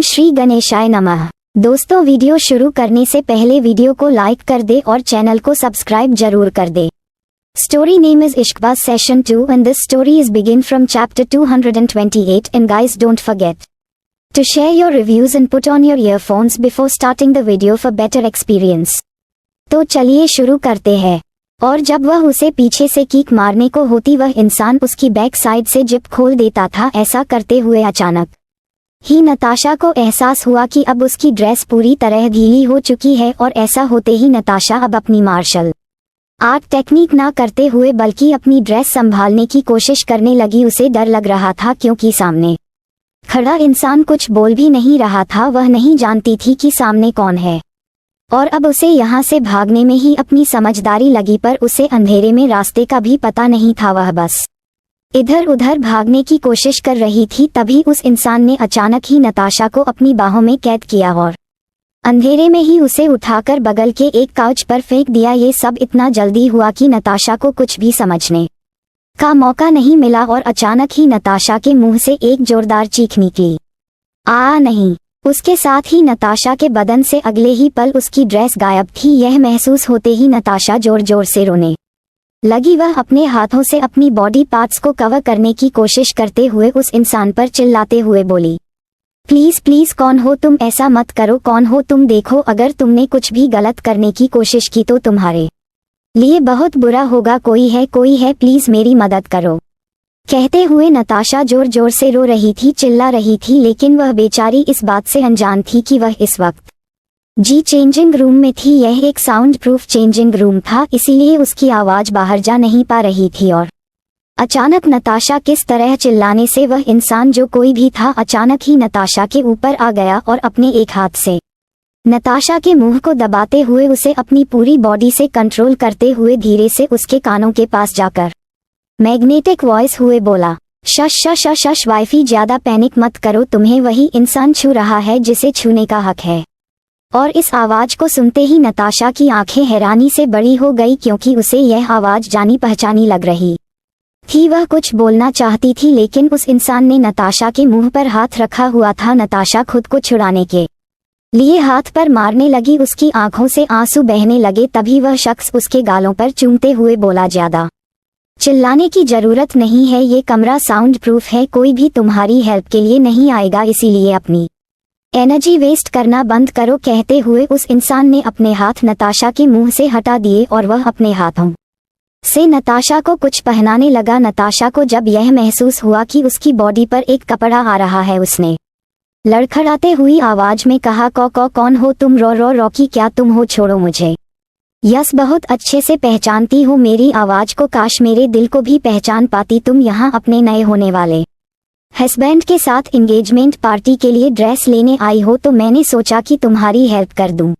श्री गणेशाय नमः। दोस्तों, वीडियो शुरू करने से पहले वीडियो को लाइक कर दे और चैनल को सब्सक्राइब जरूर कर दे। Story name is Ishqbaz Session 2 and this story is begin from chapter 228 and guys don't forget to share your reviews and put on your earphones before starting the video for better experience। तो चलिए शुरू करते हैं। और जब वह उसे पीछे से कीक मारने को होती वह इंसान उसकी बैक साइड से जिप खोल देता था। ऐसा करते हुए अचानक ही नताशा को एहसास हुआ कि अब उसकी ड्रेस पूरी तरह गीली हो चुकी है और ऐसा होते ही नताशा अब अपनी मार्शल आर्ट टेक्निक ना करते हुए बल्कि अपनी ड्रेस संभालने की कोशिश करने लगी। उसे डर लग रहा था क्योंकि सामने खड़ा इंसान कुछ बोल भी नहीं रहा था। वह नहीं जानती थी कि सामने कौन है और अब उसे यहाँ से भागने में ही अपनी समझदारी लगी, पर उसे अंधेरे में रास्ते का भी पता नहीं था। वह बस इधर उधर भागने की कोशिश कर रही थी। तभी उस इंसान ने अचानक ही नताशा को अपनी बाहों में कैद किया और अंधेरे में ही उसे उठाकर बगल के एक काउच पर फेंक दिया। ये सब इतना जल्दी हुआ कि नताशा को कुछ भी समझने का मौका नहीं मिला और अचानक ही नताशा के मुंह से एक जोरदार चीख निकली। नहीं! उसके साथ ही नताशा के बदन से अगले ही पल उसकी ड्रेस गायब थी। यह महसूस होते ही नताशा जोर जोर से रोने लगी। वह अपने हाथों से अपनी बॉडी पार्ट्स को कवर करने की कोशिश करते हुए उस इंसान पर चिल्लाते हुए बोली, प्लीज प्लीज, कौन हो तुम? ऐसा मत करो, कौन हो तुम? देखो, अगर तुमने कुछ भी गलत करने की कोशिश की तो तुम्हारे लिए बहुत बुरा होगा। कोई है, प्लीज मेरी मदद करो। कहते हुए नताशा जोर जोर से रो रही थी, चिल्ला रही थी, लेकिन वह बेचारी इस बात से अनजान थी कि वह इस वक्त चेंजिंग रूम में थी। यह एक साउंड प्रूफ चेंजिंग रूम था, इसीलिए उसकी आवाज बाहर जा नहीं पा रही थी। और अचानक नताशा किस तरह चिल्लाने से वह इंसान जो कोई भी था अचानक ही नताशा के ऊपर आ गया और अपने एक हाथ से नताशा के मुंह को दबाते हुए उसे अपनी पूरी बॉडी से कंट्रोल करते हुए धीरे से उसके कानों के पास जाकर मैग्नेटिक वॉइस हुए बोला, शश शश शश वाइफी, ज्यादा पैनिक मत करो, तुम्हें वही इंसान छू रहा है जिसे छूने का हक है। और इस आवाज को सुनते ही नताशा की आंखें हैरानी से बड़ी हो गई क्योंकि उसे यह आवाज जानी पहचानी लग रही थी। वह कुछ बोलना चाहती थी लेकिन उस इंसान ने नताशा के मुंह पर हाथ रखा हुआ था। नताशा खुद को छुड़ाने के लिए हाथ पर मारने लगी। उसकी आंखों से आंसू बहने लगे। तभी वह शख्स उसके गालों पर चूमते हुए बोला, ज्यादा चिल्लाने की जरूरत नहीं है, ये कमरा साउंड प्रूफ है, कोई भी तुम्हारी हेल्प के लिए नहीं आएगा, इसीलिए अपनी एनर्जी वेस्ट करना बंद करो। कहते हुए उस इंसान ने अपने हाथ नताशा के मुंह से हटा दिए और वह अपने हाथों से नताशा को कुछ पहनाने लगा। नताशा को जब यह महसूस हुआ कि उसकी बॉडी पर एक कपड़ा आ रहा है, उसने लड़खड़ाते हुई आवाज में कहा, कौन हो तुम? रो रॉकी, क्या तुम हो? छोड़ो मुझे। यस, बहुत अच्छे से पहचानती हूँ मेरी आवाज को, काश मेरे दिल को भी पहचान पाती। तुम यहाँ अपने नए होने वाले हस्बैंड के साथ एंगेजमेंट पार्टी के लिए ड्रेस लेने आई हो, तो मैंने सोचा कि तुम्हारी हेल्प कर दूं।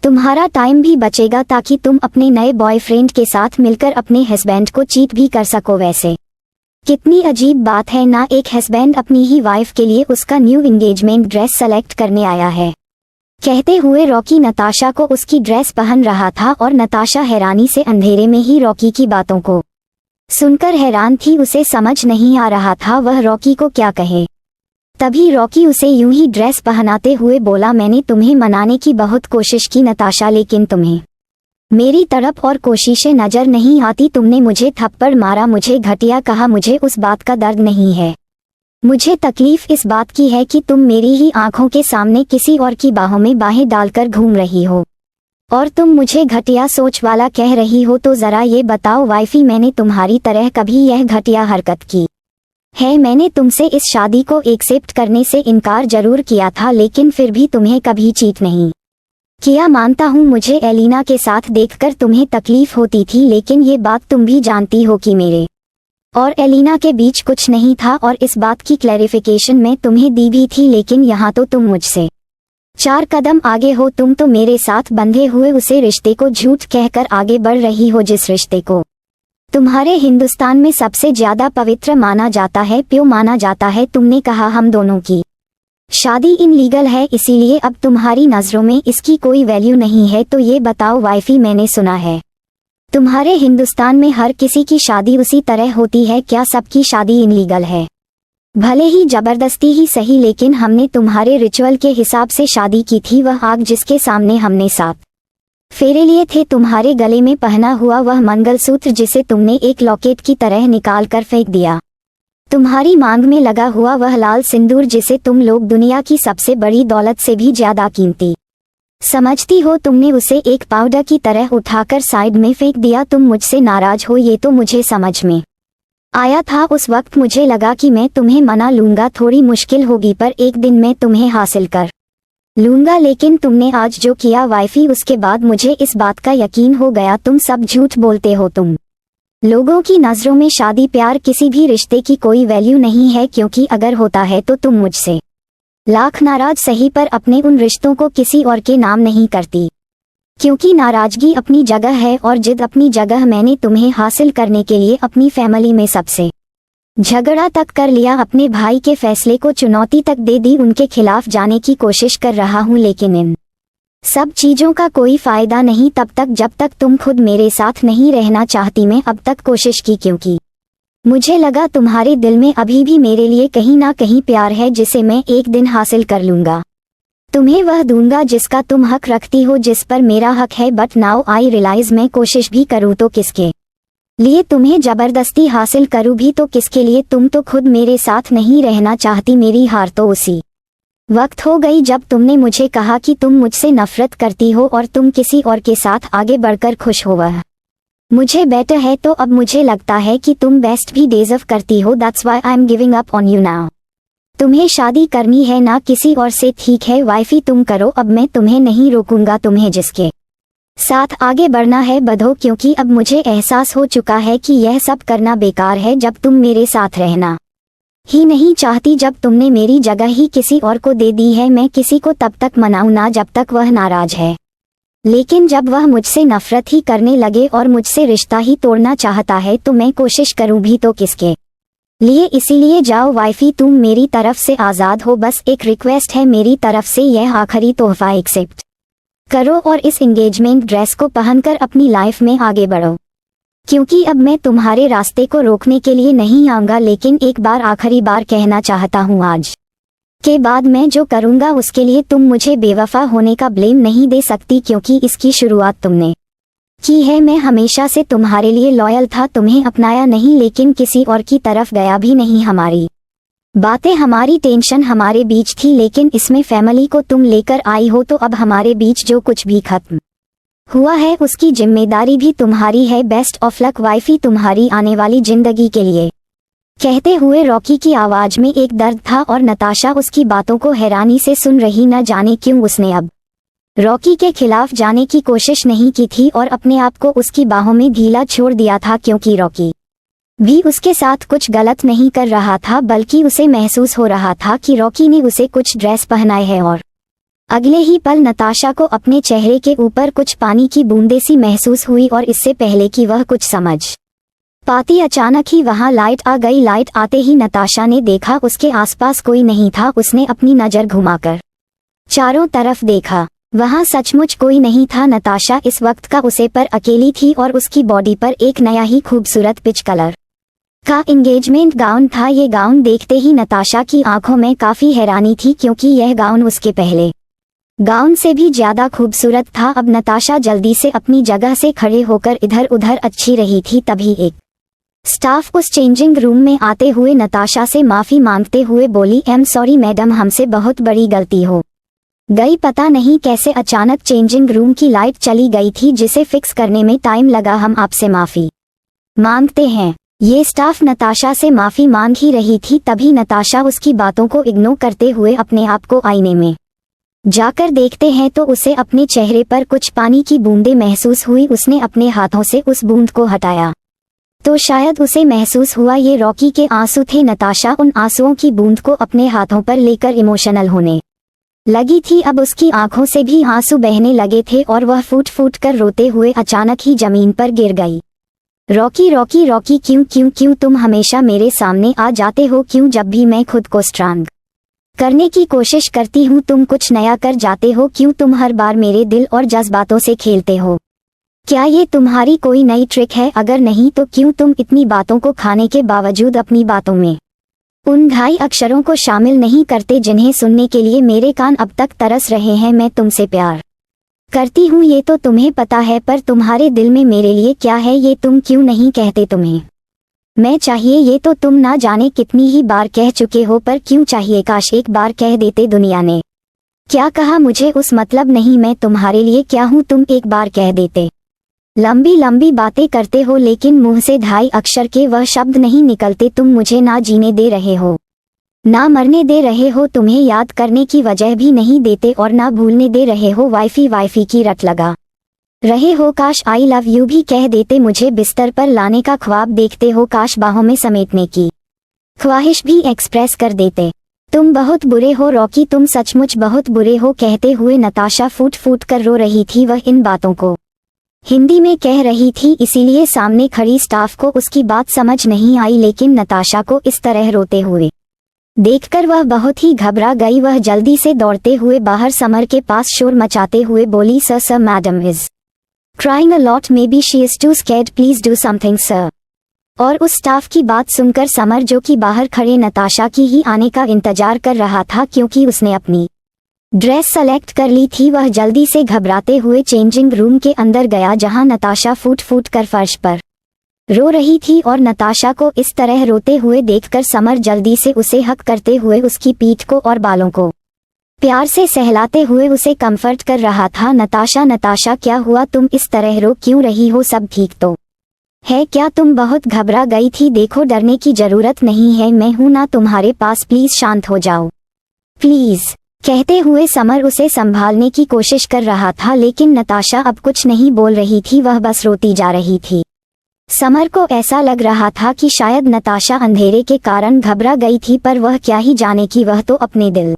तुम्हारा टाइम भी बचेगा ताकि तुम अपने नए बॉयफ्रेंड के साथ मिलकर अपने हस्बैंड को चीट भी कर सको। वैसे कितनी अजीब बात है ना, एक हस्बैंड अपनी ही वाइफ के लिए उसका न्यू एंगेजमेंट ड्रेस सेलेक्ट करने आया है। कहते हुए रॉकी नताशा को उसकी ड्रेस पहन रहा था और नताशा हैरानी से अंधेरे में ही रॉकी की बातों को सुनकर हैरान थी। उसे समझ नहीं आ रहा था वह रॉकी को क्या कहे। तभी रॉकी उसे यूं ही ड्रेस पहनाते हुए बोला, मैंने तुम्हें मनाने की बहुत कोशिश की नताशा, लेकिन तुम्हें मेरी तरफ और कोशिशें नजर नहीं आती। तुमने मुझे थप्पड़ मारा, मुझे घटिया कहा, मुझे उस बात का दर्द नहीं है। मुझे तकलीफ इस बात की है कि तुम मेरी ही आंखों के सामने किसी और की बाहों में बाहें डालकर घूम रही हो और तुम मुझे घटिया सोच वाला कह रही हो। तो जरा ये बताओ वाइफी, मैंने तुम्हारी तरह कभी यह घटिया हरकत की है? मैंने तुमसे इस शादी को एक्सेप्ट करने से इनकार जरूर किया था, लेकिन फिर भी तुम्हें कभी चीट नहीं किया। मानता हूँ मुझे एलिना के साथ देखकर तुम्हें तकलीफ होती थी, लेकिन ये बात तुम भी जानती हो कि मेरे और एलिना के बीच कुछ नहीं था और इस बात की क्लैरिफिकेशन मैं तुम्हें दी भी थी, लेकिन यहाँ तो तुम मुझसे 4 कदम आगे हो। तुम तो मेरे साथ बंधे हुए उसे रिश्ते को झूठ कहकर आगे बढ़ रही हो, जिस रिश्ते को तुम्हारे हिंदुस्तान में सबसे ज्यादा पवित्र माना जाता है, प्योर माना जाता है। तुमने कहा हम दोनों की शादी इनलीगल है, इसीलिए अब तुम्हारी नजरों में इसकी कोई वैल्यू नहीं है। तो ये बताओ वाइफी, मैंने सुना है तुम्हारे हिंदुस्तान में हर किसी की शादी उसी तरह होती है, क्या सबकी शादी इनलीगल है? भले ही जबरदस्ती ही सही, लेकिन हमने तुम्हारे रिचुअल के हिसाब से शादी की थी। वह आग जिसके सामने हमने 7 फेरे लिए थे, तुम्हारे गले में पहना हुआ वह मंगलसूत्र जिसे तुमने एक लॉकेट की तरह निकाल कर फेंक दिया, तुम्हारी मांग में लगा हुआ वह लाल सिंदूर जिसे तुम लोग दुनिया की सबसे बड़ी दौलत से भी ज्यादा कीमती समझती हो, तुमने उसे एक पाउडर की तरह उठाकर साइड में फेंक दिया। तुम मुझसे नाराज हो ये तो मुझे समझ में आया था। उस वक्त मुझे लगा कि मैं तुम्हें मना लूंगा, थोड़ी मुश्किल होगी, पर एक दिन मैं तुम्हें हासिल कर लूंगा। लेकिन तुमने आज जो किया वाइफी, उसके बाद मुझे इस बात का यकीन हो गया तुम सब झूठ बोलते हो। तुम लोगों की नज़रों में शादी प्यार किसी भी रिश्ते की कोई वैल्यू नहीं है, क्योंकि अगर होता है तो तुम मुझसे लाख नाराज सही पर अपने उन रिश्तों को किसी और के नाम नहीं करती, क्योंकि नाराजगी अपनी जगह है और जिद अपनी जगह। मैंने तुम्हें हासिल करने के लिए अपनी फैमिली में सबसे झगड़ा तक कर लिया, अपने भाई के फैसले को चुनौती तक दे दी, उनके खिलाफ जाने की कोशिश कर रहा हूँ, लेकिन इन सब चीजों का कोई फायदा नहीं तब तक जब तक तुम खुद मेरे साथ नहीं रहना चाहती। मैं अब तक कोशिश की, क्योंकि मुझे लगा तुम्हारे दिल में अभी भी मेरे लिए कहीं ना कहीं प्यार है जिसे मैं एक दिन हासिल कर लूंगा, तुम्हें वह दूंगा जिसका तुम हक रखती हो, जिस पर मेरा हक है। बट नाउ आई रियलाइज मैं कोशिश भी करूँ तो किसके लिए, तुम्हें जबरदस्ती हासिल करूँ भी तो किसके लिए, तुम तो खुद मेरे साथ नहीं रहना चाहती। मेरी हार तो उसी वक्त हो गई जब तुमने मुझे कहा कि तुम मुझसे नफरत करती हो और तुम किसी और के साथ आगे बढ़कर खुश हो। वह मुझे बेटर है, तो अब मुझे लगता है कि तुम बेस्ट भी डिजर्व करती हो। That's why I am giving up on you now. तुम्हें शादी करनी है ना किसी और से, ठीक है वाइफी तुम करो, अब मैं तुम्हें नहीं रोकूंगा। तुम्हें जिसके साथ आगे बढ़ना है बढ़ो, क्योंकि अब मुझे एहसास हो चुका है कि यह सब करना बेकार है जब तुम मेरे साथ रहना ही नहीं चाहती, जब तुमने मेरी जगह ही किसी और को दे दी है। मैं किसी को तब तक मनाऊं ना जब तक वह नाराज है, लेकिन जब वह मुझसे नफरत ही करने लगे और मुझसे रिश्ता ही तोड़ना चाहता है तो मैं कोशिश करूं भी तो किसके लिए। इसीलिए जाओ वाइफी, तुम मेरी तरफ से आज़ाद हो। बस एक रिक्वेस्ट है मेरी तरफ से, यह आखिरी तोहफा एक्सेप्ट करो और इस एंगेजमेंट ड्रेस को पहनकर अपनी लाइफ में आगे बढ़ो, क्योंकि अब मैं तुम्हारे रास्ते को रोकने के लिए नहीं आऊंगा। लेकिन एक बार आखिरी बार कहना चाहता हूँ, आज के बाद मैं जो करूँगा उसके लिए तुम मुझे बेवफा होने का ब्लेम नहीं दे सकती, क्योंकि इसकी शुरुआत तुमने की है। मैं हमेशा से तुम्हारे लिए लॉयल था, तुम्हें अपनाया नहीं लेकिन किसी और की तरफ गया भी नहीं। हमारी बातें, हमारी टेंशन हमारे बीच थी, लेकिन इसमें फैमिली को तुम लेकर आई हो, तो अब हमारे बीच जो कुछ भी खत्म हुआ है उसकी जिम्मेदारी भी तुम्हारी है। बेस्ट ऑफ लक वाइफी तुम्हारी आने वाली जिंदगी के लिए। कहते हुए रॉकी की आवाज में एक दर्द था और नताशा उसकी बातों को हैरानी से सुन रही, न जाने क्यों उसने अब रॉकी के खिलाफ जाने की कोशिश नहीं की थी और अपने आप को उसकी बाहों में ढीला छोड़ दिया था, क्योंकि रॉकी भी उसके साथ कुछ गलत नहीं कर रहा था, बल्कि उसे महसूस हो रहा था कि रॉकी ने उसे कुछ ड्रेस पहनाए है। और अगले ही पल नताशा को अपने चेहरे के ऊपर कुछ पानी की बूंदें सी महसूस हुई और इससे पहले कि वह कुछ समझ पाती अचानक ही वहां लाइट आ गई। लाइट आते ही नताशा ने देखा उसके आसपास कोई नहीं था। उसने अपनी नजर घुमाकर चारों तरफ देखा, वहां सचमुच कोई नहीं था। नताशा इस वक्त का उसे पर अकेली थी और उसकी बॉडी पर एक नया ही खूबसूरत पिच कलर का एंगेजमेंट गाउन था। ये गाउन देखते ही नताशा की आंखों में काफी हैरानी थी, क्योंकि यह गाउन उसके पहले गाउन से भी ज्यादा खूबसूरत था। अब नताशा जल्दी से अपनी जगह से खड़े होकर इधर उधर अच्छी रही थी, तभी एक स्टाफ उस चेंजिंग रूम में आते हुए नताशा से माफी मांगते हुए बोली, एम सॉरी मैडम, हमसे बहुत बड़ी गलती हो गई। पता नहीं कैसे अचानक चेंजिंग रूम की लाइट चली गई थी, जिसे फिक्स करने में टाइम लगा। हम आपसे माफी मांगते हैं। ये स्टाफ नताशा से माफी मांग ही रही थी, तभी नताशा उसकी बातों को इग्नोर करते हुए अपने आप को आईने में जाकर देखते हैं तो उसे अपने चेहरे पर कुछ पानी की बूंदें महसूस हुई। उसने अपने हाथों से उस बूंद को हटाया तो शायद उसे महसूस हुआ ये रॉकी के आंसू थे। नताशा उन आंसुओं की बूंद को अपने हाथों पर लेकर इमोशनल होने लगी थी। अब उसकी आंखों से भी आंसू बहने लगे थे और वह फूट फूट कर रोते हुए अचानक ही जमीन पर गिर गई। रॉकी रॉकी रॉकी, क्यों क्यों क्यों तुम हमेशा मेरे सामने आ जाते हो? क्यों जब भी मैं खुद को स्ट्रांग करने की कोशिश करती हूँ तुम कुछ नया कर जाते हो? क्यों तुम हर बार मेरे दिल और जज्बातों से खेलते हो? क्या ये तुम्हारी कोई नई ट्रिक है? अगर नहीं तो क्यों तुम इतनी बातों को खाने के बावजूद अपनी बातों में उन 2.5 अक्षरों को शामिल नहीं करते जिन्हें सुनने के लिए मेरे कान अब तक तरस रहे हैं। मैं तुमसे प्यार करती हूँ ये तो तुम्हें पता है, पर तुम्हारे दिल में मेरे लिए क्या है ये तुम क्यों नहीं कहते। तुम्हें मैं चाहिए ये तो तुम ना जाने कितनी ही बार कह चुके हो, पर क्यों चाहिए। काश एक बार कह देते। दुनिया ने क्या कहा मुझे उस मतलब नहीं, मैं तुम्हारे लिए क्या हूँ तुम एक बार कह देते। लंबी लंबी बातें करते हो लेकिन मुंह से 2.5 अक्षर के वह शब्द नहीं निकलते। तुम मुझे ना जीने दे रहे हो, ना मरने दे रहे हो, तुम्हें याद करने की वजह भी नहीं देते और ना भूलने दे रहे हो। वाइफी की रट लगा रहे हो। काश आई लव यू भी कह देते। मुझे बिस्तर पर लाने का ख्वाब देखते हो, काश बाहों में समेटने की ख्वाहिश भी एक्सप्रेस कर देते। तुम बहुत बुरे हो रॉकी, तुम सचमुच बहुत बुरे हो। कहते हुए नताशा फूट फूट कर रो रही थी। वह इन बातों को हिंदी में कह रही थी, इसीलिए सामने खड़ी स्टाफ को उसकी बात समझ नहीं आई, लेकिन नताशा को इस तरह रोते हुए देखकर वह बहुत ही घबरा गई। वह जल्दी से दौड़ते हुए बाहर समर के पास शोर मचाते हुए बोली, sir madam is crying a lot, maybe she is too scared, please do something sir. और उस स्टाफ की बात सुनकर समर, जो कि बाहर खड़े नताशा की ही आने का इंतजार कर रहा था क्योंकि उसने अपनी ड्रेस सेलेक्ट कर ली थी, वह जल्दी से घबराते हुए चेंजिंग रूम के अंदर गया जहां नताशा फूट फूट कर फर्श पर रो रही थी। और नताशा को इस तरह रोते हुए देखकर समर जल्दी से उसे हक करते हुए उसकी पीठ को और बालों को प्यार से सहलाते हुए उसे कंफर्ट कर रहा था। नताशा क्या हुआ, तुम इस तरह रो क्यों रही हो, सब ठीक तो है क्या, तुम बहुत घबरा गई थी। देखो डरने की जरूरत नहीं है, मैं हूं ना तुम्हारे पास, प्लीज शांत हो जाओ प्लीज। कहते हुए समर उसे संभालने की कोशिश कर रहा था, लेकिन नताशा अब कुछ नहीं बोल रही थी, वह बस रोती जा रही थी। समर को ऐसा लग रहा था कि शायद नताशा अंधेरे के कारण घबरा गई थी, पर वह क्या ही जाने कि वह तो अपने दिल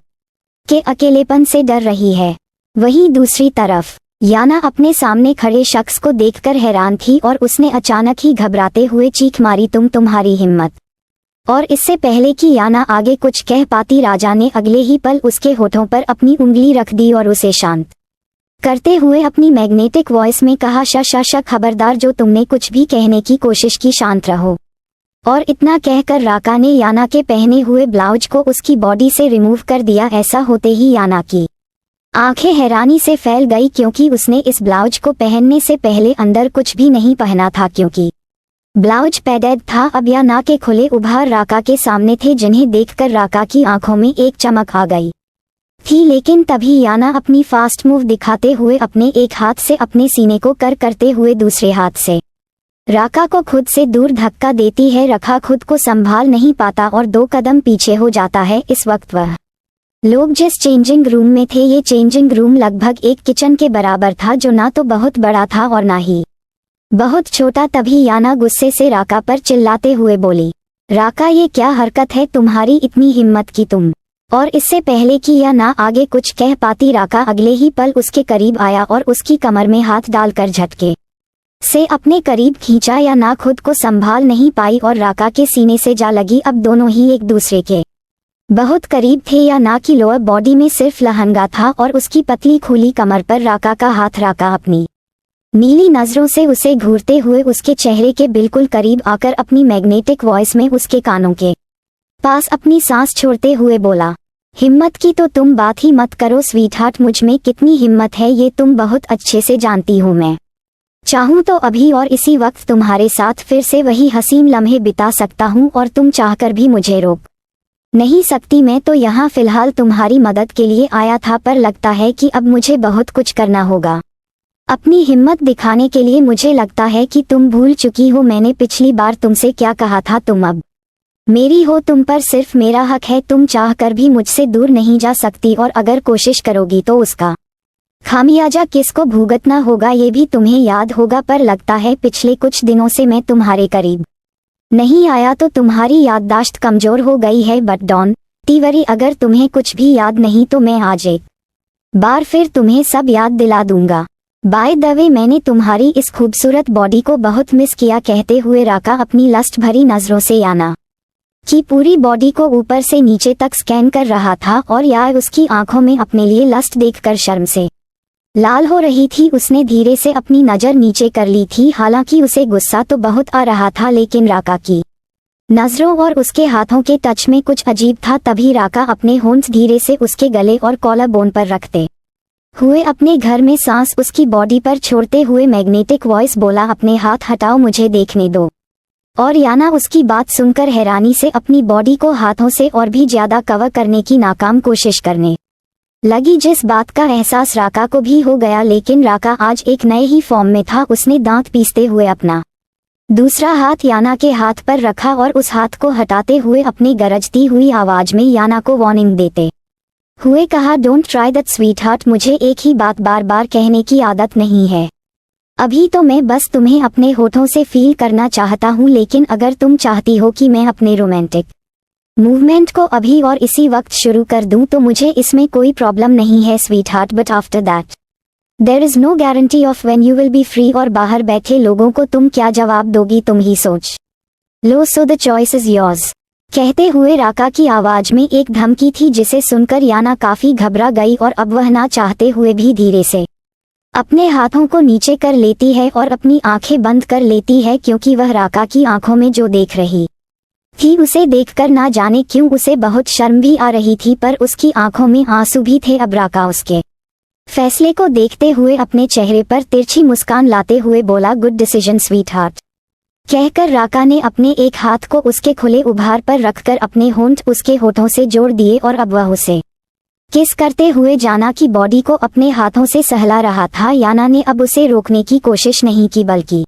के अकेलेपन से डर रही है। वहीं दूसरी तरफ याना अपने सामने खड़े शख्स को देखकर हैरान थी और उसने अचानक ही घबराते हुए चीख मारी, तुम्हारी हिम्मत। और इससे पहले कि याना आगे कुछ कह पाती, राजा ने अगले ही पल उसके होठों पर अपनी उंगली रख दी और उसे शांत करते हुए अपनी मैग्नेटिक वॉइस में कहा, श खबरदार, जो तुमने कुछ भी कहने की कोशिश की शांत रहो। और इतना कहकर राका ने याना के पहने हुए ब्लाउज को उसकी बॉडी से रिमूव कर दिया। ऐसा होते ही याना की आंखें हैरानी से फैल गई क्योंकि उसने इस ब्लाउज को पहनने से पहले अंदर कुछ भी नहीं पहना था, क्योंकि ब्लाउज पैडेड था। अब याना के खुले उभार राका के सामने थे, जिन्हें देखकर राका की आंखों में एक चमक आ गई थी। लेकिन तभी याना अपनी फास्ट मूव दिखाते हुए अपने एक हाथ से अपने सीने को करते हुए दूसरे हाथ से राका को खुद से दूर धक्का देती है। रखा खुद को संभाल नहीं पाता और 2 कदम पीछे हो जाता है। इस वक्त वह लोग जिस चेंजिंग रूम में थे, ये चेंजिंग रूम लगभग एक किचन के बराबर था, जो ना तो बहुत बड़ा था और ना ही बहुत छोटा। तभी याना गुस्से से राका पर चिल्लाते हुए बोली, राका ये क्या हरकत है तुम्हारी, इतनी हिम्मत की तुम। और इससे पहले कि याना आगे कुछ कह पाती, राका अगले ही पल उसके करीब आया और उसकी कमर में हाथ डालकर झटके से अपने करीब खींचा। याना खुद को संभाल नहीं पाई और राका के सीने से जा लगी। अब दोनों ही एक दूसरे के बहुत करीब थे। याना की लोअर बॉडी में सिर्फ लहंगा था और उसकी पतली खुली कमर पर राका का हाथ। राका अपनी नीली नजरों से उसे घूरते हुए उसके चेहरे के बिल्कुल करीब आकर अपनी मैग्नेटिक वॉइस में उसके कानों के पास अपनी सांस छोड़ते हुए बोला, हिम्मत की तो तुम बात ही मत करो स्वीटहार्ट, मुझ में कितनी हिम्मत है ये तुम बहुत अच्छे से जानती हो। मैं चाहूँ तो अभी और इसी वक्त तुम्हारे साथ फिर से वही हसीन लम्हे बिता सकता हूँ और तुम चाहकर भी मुझे रोक नहीं सकती। मैं तो यहाँ फिलहाल तुम्हारी मदद के लिए आया था, पर लगता है कि अब मुझे बहुत कुछ करना होगा अपनी हिम्मत दिखाने के लिए। मुझे लगता है कि तुम भूल चुकी हो मैंने पिछली बार तुमसे क्या कहा था, तुम अब मेरी हो, तुम पर सिर्फ मेरा हक है। तुम चाहकर भी मुझसे दूर नहीं जा सकती और अगर कोशिश करोगी तो उसका खामियाजा किसको भुगतना होगा ये भी तुम्हें याद होगा। पर लगता है पिछले कुछ दिनों से मैं तुम्हारे करीब नहीं आया तो तुम्हारी याददाश्त कमजोर हो गई है। बट डोंट वरी, अगर तुम्हें कुछ भी याद नहीं तो मैं आज एक बार फिर तुम्हें सब याद दिला दूंगा। बाय द वे, मैंने तुम्हारी इस खूबसूरत बॉडी को बहुत मिस किया। कहते हुए राका अपनी लस्ट भरी नजरों से याना की पूरी बॉडी को ऊपर से नीचे तक स्कैन कर रहा था और यार उसकी आंखों में अपने लिए लस्ट देखकर शर्म से लाल हो रही थी। उसने धीरे से अपनी नजर नीचे कर ली थी। हालांकि उसे गुस्सा तो बहुत आ रहा था, लेकिन राका की नजरों और उसके हाथों के टच में कुछ अजीब था। तभी राका अपने होंठ धीरे से उसके गले और कॉलर बोन पर रखते हुए अपने घर में सांस उसकी बॉडी पर छोड़ते हुए मैग्नेटिक वॉइस बोला, अपने हाथ हटाओ, मुझे देखने दो। और याना उसकी बात सुनकर हैरानी से अपनी बॉडी को हाथों से और भी ज्यादा कवर करने की नाकाम कोशिश करने लगी, जिस बात का एहसास राका को भी हो गया। लेकिन राका आज एक नए ही फॉर्म में था। उसने दांत पीसते हुए अपना दूसरा हाथ याना के हाथ पर रखा और उस हाथ को हटाते हुए अपनी गरजती हुई आवाज में याना को वार्निंग देते हुए कहा, डोंट ट्राई दैट स्वीटहार्ट, मुझे एक ही बात बार बार कहने की आदत नहीं है। अभी तो मैं बस तुम्हें अपने होठों से फील करना चाहता हूँ, लेकिन अगर तुम चाहती हो कि मैं अपने रोमांटिक मूवमेंट को अभी और इसी वक्त शुरू कर दूं तो मुझे इसमें कोई प्रॉब्लम नहीं है sweetheart, but after that there is no guarantee of when you will be free. और बाहर बैठे लोगों को तुम क्या जवाब दोगी, तुम ही सोच लो, so the choice is yours. कहते हुए राका की आवाज में एक धमकी थी, जिसे सुनकर याना काफी घबरा गई और अब वह ना चाहते हुए भी धीरे से अपने हाथों को नीचे कर लेती है और अपनी आंखें बंद कर लेती है, क्योंकि वह राका की आंखों में जो देख रही थी उसे देखकर ना जाने क्यों उसे बहुत शर्म भी आ रही थी, पर उसकी आंखों में आंसू भी थे। अब राका उसके फैसले को देखते हुए अपने चेहरे पर तिरछी मुस्कान लाते हुए बोला, गुड डिसीजन स्वीटहार्ट। कहकर राका ने अपने एक हाथ को उसके खुले उभार पर रखकर अपने होंठ उसके होठों से जोड़ दिए और अब वह उसे किस करते हुए याना की बॉडी को अपने हाथों से सहला रहा था। याना ने अब उसे रोकने की कोशिश नहीं की, बल्कि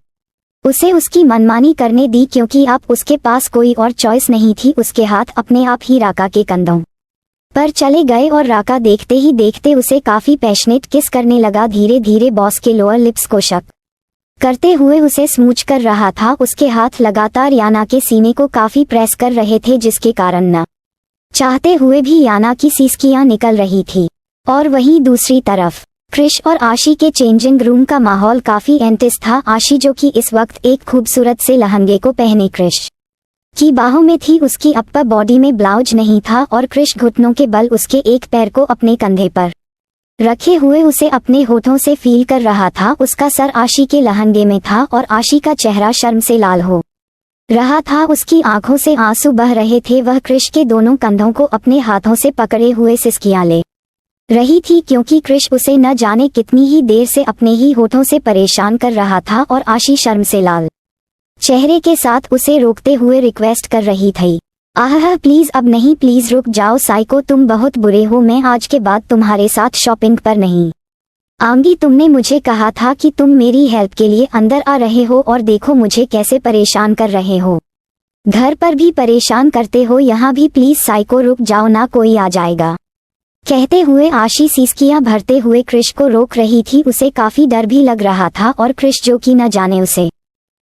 उसे उसकी मनमानी करने दी, क्योंकि अब उसके पास कोई और चॉइस नहीं थी। उसके हाथ अपने आप ही राका के कंधों पर चले गए और राका देखते ही देखते उसे काफी पैशनेट किस करने लगा। धीरे धीरे बॉस के लोअर लिप्स को शक करते हुए उसे स्मूच कर रहा था। उसके हाथ लगातार याना के सीने को काफी प्रेस कर रहे थे, जिसके कारण न चाहते हुए भी याना की सिसकियां निकल रही थी। और वहीं दूसरी तरफ क्रिश और आशी के चेंजिंग रूम का माहौल काफी इंटेंस था। आशी जो कि इस वक्त एक खूबसूरत से लहंगे को पहने क्रिश की बाहों में थी, उसकी अपर बॉडी में ब्लाउज नहीं था और क्रिश घुटनों के बल उसके एक पैर को अपने कंधे पर रखे हुए उसे अपने होठों से फील कर रहा था। उसका सर आशी के लहंगे में था और आशी का चेहरा शर्म से लाल हो रहा था। उसकी आंखों से आंसू बह रहे थे। वह क्रिश के दोनों कंधों को अपने हाथों से पकड़े हुए सिसकियां ले रही थी, क्योंकि क्रिश उसे न जाने कितनी ही देर से अपने ही होठों से परेशान कर रहा था और आशी शर्म से लाल चेहरे के साथ उसे रोकते हुए रिक्वेस्ट कर रही थी, आह प्लीज अब नहीं, प्लीज रुक जाओ साइको, तुम बहुत बुरे हो, मैं आज के बाद तुम्हारे साथ शॉपिंग पर नहीं आऊंगी। तुमने मुझे कहा था कि तुम मेरी हेल्प के लिए अंदर आ रहे हो और देखो मुझे कैसे परेशान कर रहे हो। घर पर भी परेशान करते हो, यहाँ भी प्लीज साइको रुक जाओ ना, कोई आ जाएगा। कहते हुए आशी सिसकियां भरते हुए क्रिश को रोक रही थी। उसे काफी डर भी लग रहा था और क्रिश जो कि न जाने उसे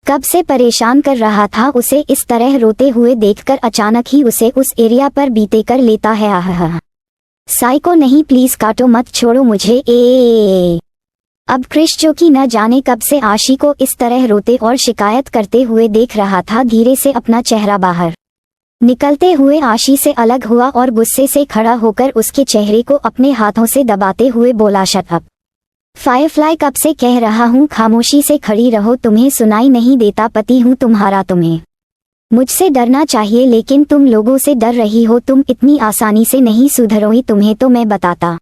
कब से परेशान कर रहा था, उसे इस तरह रोते हुए देखकर अचानक ही उसे उस एरिया पर बीते कर लेता है। आह साइको नहीं, प्लीज काटो मत, छोड़ो मुझे ए। अब क्रिश जो कि न जाने कब से आशी को इस तरह रोते और शिकायत करते हुए देख रहा था, धीरे से अपना चेहरा बाहर निकलते हुए आशी से अलग हुआ और गुस्से से खड़ा होकर उसके चेहरे को अपने हाथों से दबाते हुए बोला, शट अप फायरफ्लाई, कब से कह रहा हूँ खामोशी से खड़ी रहो, तुम्हें सुनाई नहीं देता, पति हूँ तुम्हारा, तुम्हें मुझसे डरना चाहिए लेकिन तुम लोगों से डर रही हो, तुम इतनी आसानी से नहीं सुधरोगी, तुम्हें तो मैं बताता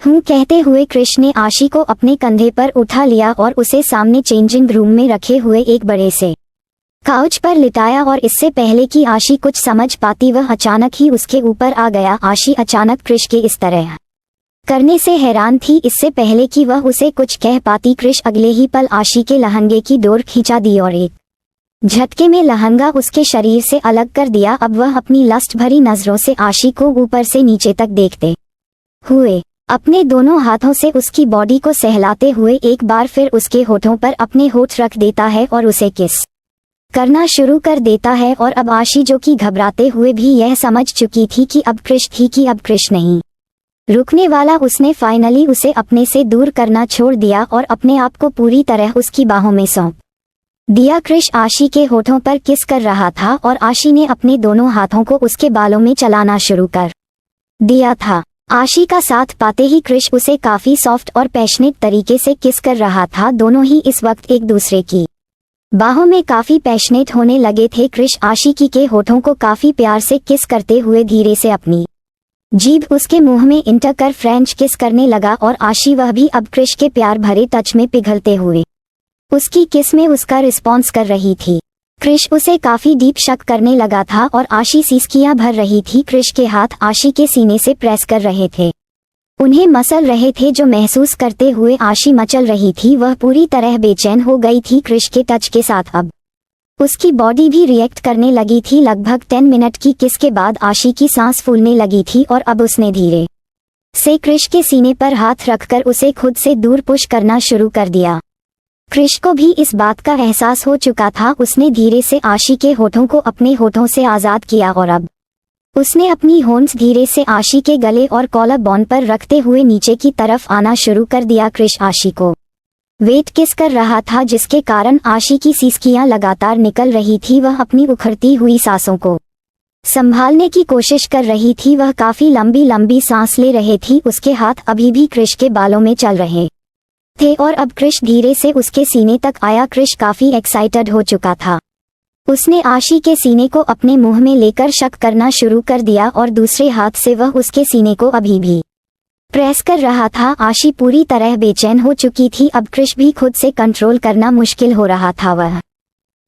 हूँ। कहते हुए क्रिश ने आशी को अपने कंधे पर उठा लिया और उसे सामने चेंजिंग रूम में रखे हुए एक बड़े से काउच पर लिटाया और इससे पहले कि आशी कुछ समझ पाती वह अचानक ही उसके ऊपर आ गया। आशी अचानक क्रिश के इस तरह करने से हैरान थी। इससे पहले कि वह उसे कुछ कह पाती, क्रिश अगले ही पल आशी के लहंगे की डोर खींचा दी और एक झटके में लहंगा उसके शरीर से अलग कर दिया। अब वह अपनी लस्ट भरी नजरों से आशी को ऊपर से नीचे तक देखते हुए अपने दोनों हाथों से उसकी बॉडी को सहलाते हुए एक बार फिर उसके होठों पर अपने होठ रख देता है और उसे किस करना शुरू कर देता है। और अब आशी जो कि घबराते हुए भी यह समझ चुकी थी कि अब क्रिश नहीं रुकने वाला, उसने फाइनली उसे अपने से दूर करना छोड़ दिया और अपने आप को पूरी तरह उसकी बाहों में सौंप दिया। क्रिश आशी के होठों पर किस कर रहा था और आशी ने अपने दोनों हाथों को उसके बालों में चलाना शुरू कर दिया था। आशी का साथ पाते ही क्रिश उसे काफी सॉफ्ट और पैशनेट तरीके से किस कर रहा था। दोनों ही इस वक्त एक दूसरे की बाहों में काफी पैशनेट होने लगे थे। क्रिश आशिकी के होठों को काफी प्यार से किस करते हुए धीरे से अपनी जीभ उसके मुंह में इंटर कर फ्रेंच किस करने लगा और आशी वह भी अब क्रिश के प्यार भरे टच में पिघलते हुए उसकी किस में उसका रिस्पॉन्स कर रही थी। क्रिश उसे काफी डीप शक करने लगा था और आशी सिसकियां भर रही थी। क्रिश के हाथ आशी के सीने से प्रेस कर रहे थे, उन्हें मसल रहे थे, जो महसूस करते हुए आशी मचल रही थी। वह पूरी तरह बेचैन हो गई थी क्रिश के टच के साथ। अब उसकी बॉडी भी रिएक्ट करने लगी थी। लगभग 10 मिनट की किस के बाद आशी की सांस फूलने लगी थी और अब उसने धीरे से क्रिश के सीने पर हाथ रखकर उसे खुद से दूर पुश करना शुरू कर दिया। क्रिश को भी इस बात का एहसास हो चुका था। उसने धीरे से आशी के होठों को अपने होठों से आजाद किया और अब उसने अपनी होंठ धीरे से आशी के गले और कॉलर बोन पर रखते हुए नीचे की तरफ आना शुरू कर दिया। क्रिश आशी को वेट किस कर रहा था, जिसके कारण आशी की सिसकियां लगातार निकल रही थी। वह अपनी उखड़ती हुई सांसों को संभालने की कोशिश कर रही थी। वह काफी लंबी लंबी सांस ले रही थी। उसके हाथ अभी भी क्रिश के बालों में चल रहे थे और अब क्रिश धीरे से उसके सीने तक आया। क्रिश काफी एक्साइटेड हो चुका था। उसने आशी के सीने को अपने मुंह में लेकर शक करना शुरू कर दिया और दूसरे हाथ से वह उसके सीने को अभी भी प्रेस कर रहा था। आशी पूरी तरह बेचैन हो चुकी थी। अब क्रिश भी खुद से कंट्रोल करना मुश्किल हो रहा था। वह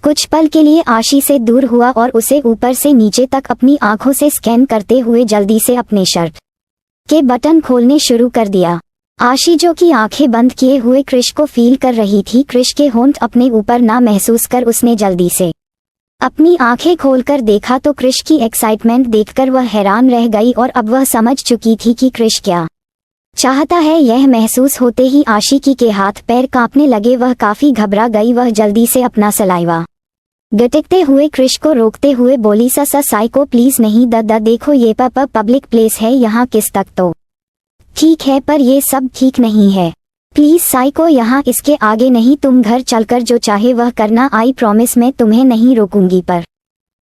कुछ पल के लिए आशी से दूर हुआ और उसे ऊपर से नीचे तक अपनी आंखों से स्कैन करते हुए जल्दी से अपने शर्ट के बटन खोलने शुरू कर दिया। आशी, जो कि आंखें बंद किए हुए क्रिश को फील कर रही थी, क्रिश के होंठ अपने ऊपर ना महसूस कर उसने जल्दी से अपनी आंखें खोलकर देखा तो क्रिश की एक्साइटमेंट देखकर वह हैरान रह गई और अब वह समझ चुकी थी कि क्रिश क्या चाहता है। यह महसूस होते ही आशिकी के हाथ पैर कांपने लगे। वह काफी घबरा गई। वह जल्दी से अपना सलाइवा गटकते हुए क्रिश को रोकते हुए बोली, साइको प्लीज नहीं, देखो ये पब्लिक प्लेस है, यहाँ किस तक तो ठीक है, पर ये सब ठीक नहीं है। प्लीज साइको, यहाँ इसके आगे नहीं। तुम घर चलकर जो चाहे वह करना। आई प्रॉमिस मैं तुम्हें नहीं रोकूंगी, पर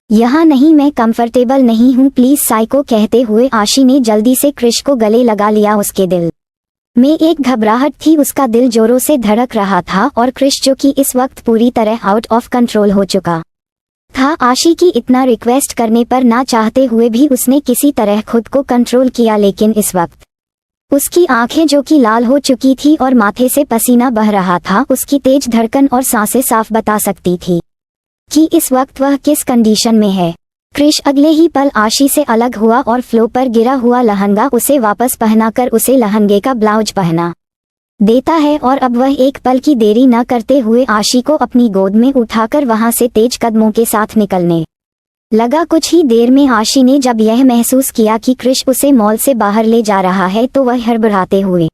यहाँ नहीं, मैं कंफर्टेबल नहीं हूँ। प्लीज साइको, कहते हुए आशी ने जल्दी से क्रिश को गले लगा लिया। उसके दिल में एक घबराहट थी। उसका दिल जोरों से धड़क रहा था और क्रिश, जो कि इस वक्त पूरी तरह आउट ऑफ कंट्रोल हो चुका था, आशी की इतना रिक्वेस्ट करने पर ना चाहते हुए भी उसने किसी तरह खुद को कंट्रोल किया। लेकिन इस वक्त उसकी आंखें, जो कि लाल हो चुकी थी और माथे से पसीना बह रहा था, उसकी तेज धड़कन और सांसें साफ बता सकती थी कि इस वक्त वह किस कंडीशन में है। क्रिश अगले ही पल आशी से अलग हुआ और फ्लो पर गिरा हुआ लहंगा उसे वापस पहनाकर उसे लहंगे का ब्लाउज पहना देता है और अब वह एक पल की देरी न करते हुए आशी को अपनी गोद में उठाकर वहां से तेज कदमों के साथ निकलने लगा। कुछ ही देर में आशी ने जब यह महसूस किया कि क्रिश उसे मॉल से बाहर ले जा रहा है तो वह हड़बड़ाते हुए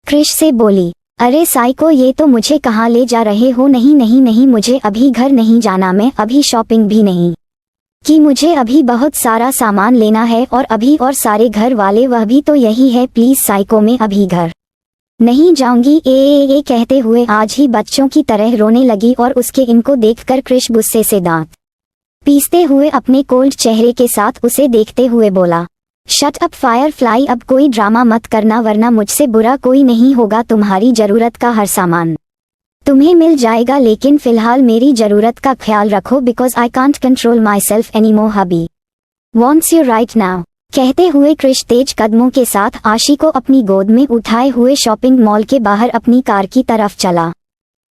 क्रिश से बोली, अरे साइको, ये तो मुझे कहाँ ले जा रहे हो? नहीं नहीं नहीं, मुझे अभी घर नहीं जाना, मैं अभी शॉपिंग भी नहीं कि मुझे अभी बहुत सारा सामान लेना है और अभी और सारे घर वाले वह भी तो यही है। प्लीज साइको, मैं अभी घर नहीं जाऊंगी। ए कहते हुए आज ही बच्चों की तरह रोने लगी और उसके इनको देखकर क्रिश गुस्से से दांत पीसते हुए अपने कोल्ड चेहरे के साथ उसे देखते हुए बोला, शट अप फायरफ्लाई, अब कोई ड्रामा मत करना वरना मुझसे बुरा कोई नहीं होगा। तुम्हारी जरूरत का हर सामान तुम्हें मिल जाएगा, लेकिन फिलहाल मेरी जरूरत का ख्याल रखो, because I can't control my self any more. Hubby wants you right now. कहते हुए क्रिश तेज कदमों के साथ आशी को अपनी गोद में उठाए हुए शॉपिंग मॉल के बाहर अपनी कार की तरफ चला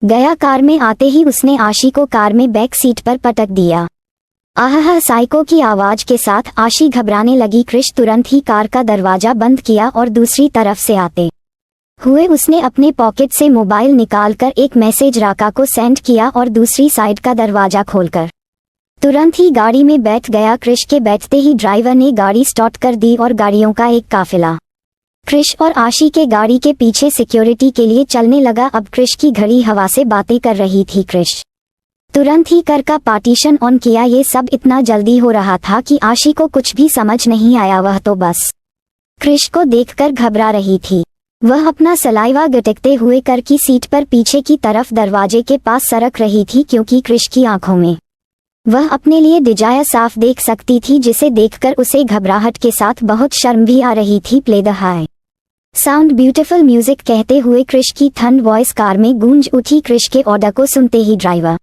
गया। कार में आते ही उसने आशी को कार में बैक सीट पर पटक दिया। आहा, साइको की आवाज के साथ आशी घबराने लगी। क्रिश तुरंत ही कार का दरवाजा बंद किया और दूसरी तरफ से आते हुए उसने अपने पॉकेट से मोबाइल निकालकर एक मैसेज राका को सेंड किया और दूसरी साइड का दरवाजा खोलकर तुरंत ही गाड़ी में बैठ गया। क्रिश के बैठते ही ड्राइवर ने गाड़ी स्टार्ट कर दी और गाड़ियों का एक काफिला क्रिश और आशी के गाड़ी के पीछे सिक्योरिटी के लिए चलने लगा। अब क्रिश की घड़ी हवा से बातें कर रही थी। क्रिश तुरंत ही कार का पार्टीशन ऑन किया। ये सब इतना जल्दी हो रहा था कि आशी को कुछ भी समझ नहीं आया। वह तो बस क्रिश को देखकर घबरा रही थी। वह अपना सलाइवा गटकते हुए कार की सीट पर पीछे की तरफ दरवाजे के पास सरक रही थी, क्योंकि क्रिश की आंखों में वह अपने लिए डिजायर साफ देख सकती थी, जिसे देखकर उसे घबराहट के साथ बहुत शर्म भी आ रही थी। Play the high sound beautiful music, कहते हुए क्रिश की ठंड वॉइस कार में गूंज उठी। क्रिश के ऑर्डर को सुनते ही ड्राइवर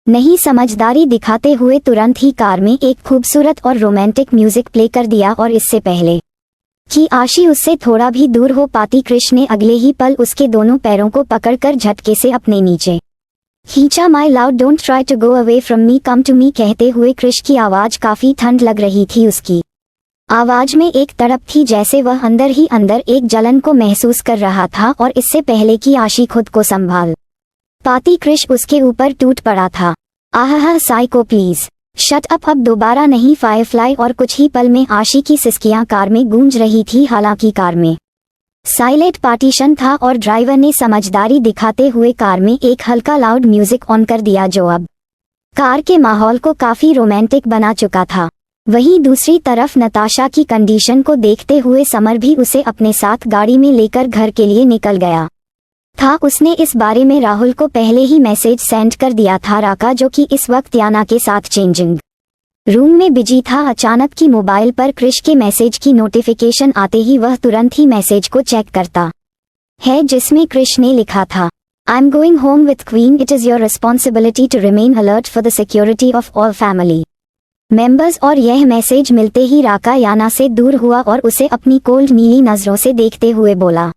नहीं समझदारी दिखाते हुए तुरंत ही कार में एक खूबसूरत और रोमांटिक म्यूजिक प्ले कर दिया और इससे पहले कि आशी उससे थोड़ा भी दूर हो पाती कृष ने अगले ही पल उसके दोनों पैरों को पकड़कर झटके से अपने नीचे खींचा। My love don't try to go away from me come to me कहते हुए कृष की आवाज काफी ठंड लग रही थी। उसकी आवाज में एक तड़प थी जैसे वह अंदर ही अंदर एक जलन को महसूस कर रहा था और इससे पहले कि आशी खुद को संभाल पाती कृष उसके ऊपर टूट पड़ा था। आहा साइको प्लीज शट अप अब दोबारा नहीं फायरफ्लाई। और कुछ ही पल में आशी की सिसकियां कार में गूंज रही थी। हालांकि कार में साइलेंट पार्टीशन था और ड्राइवर ने समझदारी दिखाते हुए कार में एक हल्का लाउड म्यूजिक ऑन कर दिया जो अब कार के माहौल को काफी रोमांटिक बना चुका था। वहीं दूसरी तरफ नताशा की कंडीशन को देखते हुए समर भी उसे अपने साथ गाड़ी में लेकर घर के लिए निकल गया था। उसने इस बारे में राहुल को पहले ही मैसेज सेंड कर दिया था। राका जो कि इस वक्त याना के साथ चेंजिंग रूम में बिजी था, अचानक की मोबाइल पर कृष के मैसेज की नोटिफिकेशन आते ही वह तुरंत ही मैसेज को चेक करता है जिसमें कृष ने लिखा था I am going home with queen it is your responsibility to remain alert for the security of all family members. और यह मैसेज मिलते ही राका याना से दूर हुआ और उसे अपनी कोल्ड नीली नजरों से देखते हुए बोला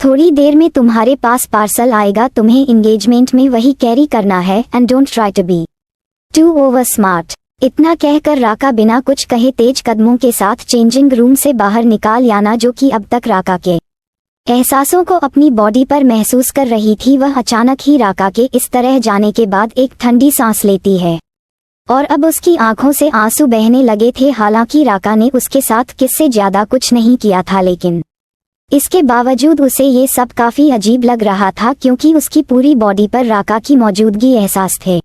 थोड़ी देर में तुम्हारे पास पार्सल आएगा, तुम्हें एंगेजमेंट में वही कैरी करना है and don't try to be too over smart. इतना कहकर राका बिना कुछ कहे तेज कदमों के साथ चेंजिंग रूम से बाहर निकाल याना जो कि अब तक राका के एहसासों को अपनी बॉडी पर महसूस कर रही थी, वह अचानक ही राका के इस तरह जाने के बाद एक ठंडी सांस लेती है और अब उसकी आंखों से आंसू बहने लगे थे। हालांकि राका ने उसके साथ किससे ज्यादा कुछ नहीं किया था, लेकिन इसके बावजूद उसे ये सब काफी अजीब लग रहा था क्योंकि उसकी पूरी बॉडी पर राका की मौजूदगी एहसास थे।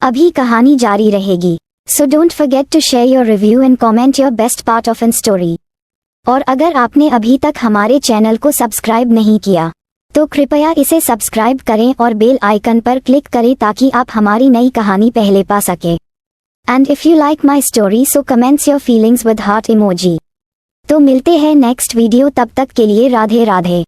अभी कहानी जारी रहेगी। So don't forget to share your review and comment your best part of an story. और अगर आपने अभी तक हमारे चैनल को सब्सक्राइब नहीं किया तो कृपया इसे सब्सक्राइब करें और बेल आइकन पर क्लिक करें ताकि आप हमारी नई कहानी पहले पा सके। And if you like my story so comments your feelings with heart emoji. तो मिलते हैं नेक्स्ट वीडियो, तब तक के लिए राधे राधे।